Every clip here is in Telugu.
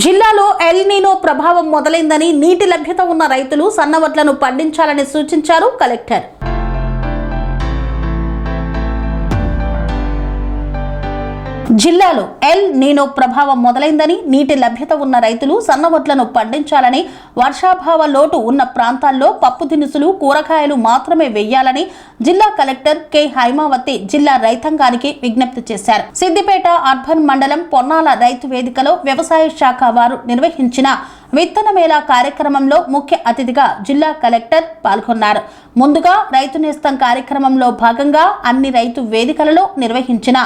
జిల్లాలో ఎల్ నీనో ప్రభావం మొదలైందని నీటి లభ్యత ఉన్న రైతులు సన్నవడ్లను పండించాలని సూచించారు కలెక్టర్. జిల్లాలో ఎల్ నీనో ప్రభావం మొదలైందని నీటి లభ్యత ఉన్న రైతులు సన్నవడ్లను పండించాలని, వర్షాభావ లోటు ఉన్న ప్రాంతాల్లో పప్పు దినుసులు, కూరగాయలు మాత్రమే వేయాలని జిల్లా కలెక్టర్ కె హైమావతి జిల్లా రైతాంగానికి విజ్ఞప్తి చేశారు. సిద్దిపేట అర్బన్ మండలం పొన్నాల రైతు వేదికలో వ్యవసాయ శాఖ వారు నిర్వహించిన విత్తన మేళా కార్యక్రమంలో ముఖ్య అతిథిగా జిల్లా కలెక్టర్ పాల్గొన్నారు. ముందుగా రైతు నేస్తం కార్యక్రమంలో భాగంగా అన్ని రైతు వేదికలలో నిర్వహించిన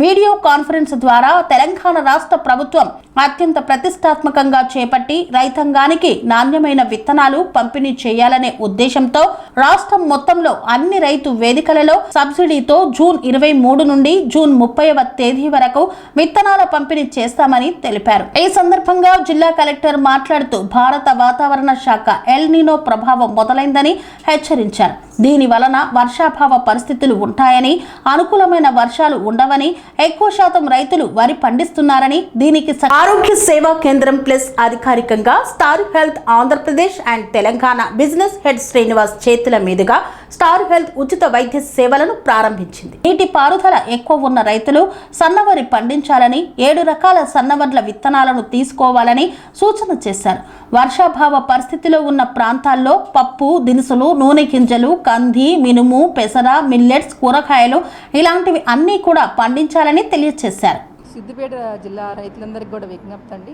వీడియో కాన్ఫరెన్స్ ద్వారా తెలంగాణ రాష్ట్ర ప్రభుత్వం అత్యంత ప్రతిష్టాత్మకంగా చేపట్టి రైతాంగానికి నాణ్యమైన విత్తనాలు పంపిణీ చేయాలనే ఉద్దేశంతో రాష్ట్రం మొత్తంలో అన్ని రైతు వేదికలలో సబ్సిడీతో జూన్ 23 నుండి జూన్ 30వ తేదీ వరకు విత్తనాల పంపిణీ చేస్తామని తెలిపారు. ఈ సందర్భంగా జిల్లా కలెక్టర్ మాట్లాడుతూ భారత వాతావరణ శాఖ ఎల్ నీనో ప్రభావం మొదలైందని హెచ్చరించారు. దీని వలన వర్షాభావ పరిస్థితులు ఉంటాయని, అనుకూలమైన వర్షాలు ఉండవని, ఎక్కువ శాతం రైతులు వరి పండిస్తున్నారని, దీనికి ఆరోగ్య సేవా కేంద్రం ప్లస్ అధికారికంగా star health Andhra Pradesh and Telangana business head Srinivas చేతుల మీదుగా స్టార్ హెల్త్ ఉచిత వైద్య సేవలను ప్రారంభించింది. నీటి పారుదల ఎక్కువ ఉన్న రైతులు సన్నవరి పండించాలని, 7 రకాల సన్నవడ్ల విత్తనాలను తీసుకోవాలని సూచన చేశారు. వర్షాభావ పరిస్థితిలో ఉన్న ప్రాంతాల్లో పప్పు దినుసులు, నూనె గింజలు, కంది, మినుము, పెసర, మిల్లెట్స్, కూరగాయలు ఇలాంటివి అన్నీ కూడా పండించాలని తెలియజేశారు. సిద్దిపేట జిల్లా రైతులందరికీ కూడా విజ్ఞప్తి అండి.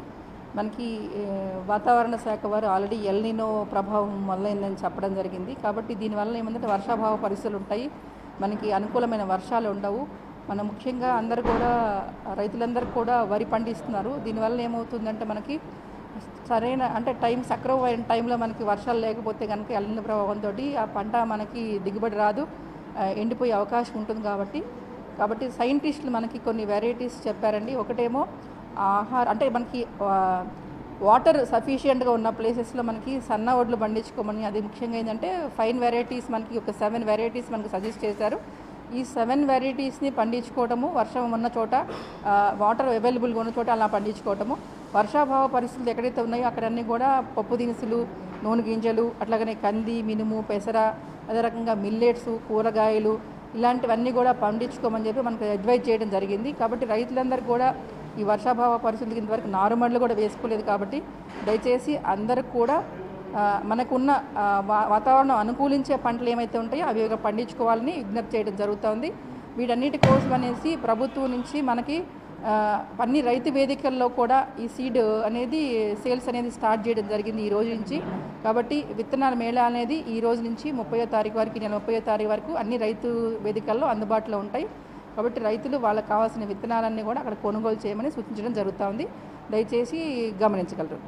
మనకి వాతావరణ శాఖ వారు ఆల్రెడీ ఎల్ నీనో ప్రభావం మొదలైందని చెప్పడం జరిగింది. కాబట్టి దీనివల్ల ఏమంటే వర్షాభావ పరిస్థితులు ఉంటాయి, మనకి అనుకూలమైన వర్షాలు ఉండవు. మనం ముఖ్యంగా అందరు కూడా రైతులందరూ కూడా వరి పండిస్తున్నారు. దీనివల్ల ఏమవుతుందంటే మనకి సరైన అంటే సక్రమమైన టైంలో మనకి వర్షాలు లేకపోతే కనుక ఎల్ నీనో ప్రభావంతో ఆ పంట మనకి దిగుబడి రాదు, ఎండిపోయే అవకాశం ఉంటుంది. కాబట్టి సైంటిస్టులు మనకి కొన్ని వెరైటీస్ చెప్పారండి. ఒకటేమో అంటే మనకి వాటర్ సఫిషియెంట్గా ఉన్న ప్లేసెస్లో మనకి సన్న వడ్లు పండించుకోమని, అది ముఖ్యంగా ఏంటంటే ఫైన్ వెరైటీస్ మనకి ఒక 7 వెరైటీస్ మనకు సజెస్ట్ చేశారు. ఈ 7 వెరైటీస్ని పండించుకోవటము, వర్షం ఉన్న చోట వాటర్ అవైలబుల్గా ఉన్న చోట అలా పండించుకోవటము, వర్షాభావ పరిస్థితులు ఎక్కడైతే ఉన్నాయో అక్కడన్నీ కూడా పప్పు దినుసులు, నూనె గింజలు, అట్లాగనే కంది, మినుము, పెసర, అదే రకంగా మిల్లెట్స్, కూరగాయలు ఇలాంటివన్నీ కూడా పండించుకోమని చెప్పి మనకు అడ్వైజ్ చేయడం జరిగింది. కాబట్టి రైతులందరూ కూడా ఈ వర్షాభావ పరిస్థితులకి ఇంతవరకు నారుమడులు కూడా వేసుకోలేదు. కాబట్టి దయచేసి అందరూ కూడా మనకున్న వాతావరణం అనుకూలించే పంటలు ఏమైతే ఉంటాయో అవి పండించుకోవాలని విజ్ఞప్తి చేయడం జరుగుతుంది. వీటన్నిటి కోసం అనేసి ప్రభుత్వం నుంచి మనకి అన్ని రైతు వేదికల్లో కూడా ఈ సీడ్ అనేది సేల్స్ అనేది స్టార్ట్ చేయడం జరిగింది ఈ రోజు నుంచి. కాబట్టి విత్తనాల మేళా అనేది ఈ రోజు నుంచి 30వ తారీఖు వరకు, నెల 30వ తారీఖు వరకు అన్ని రైతు వేదికల్లో అందుబాటులో ఉంటాయి. కాబట్టి రైతులు వాళ్ళకి కావాల్సిన విత్తనాలన్నీ కూడా అక్కడ కొనుగోలు చేయమని సూచించడం జరుగుతుంది. దయచేసి గమనించగలరు.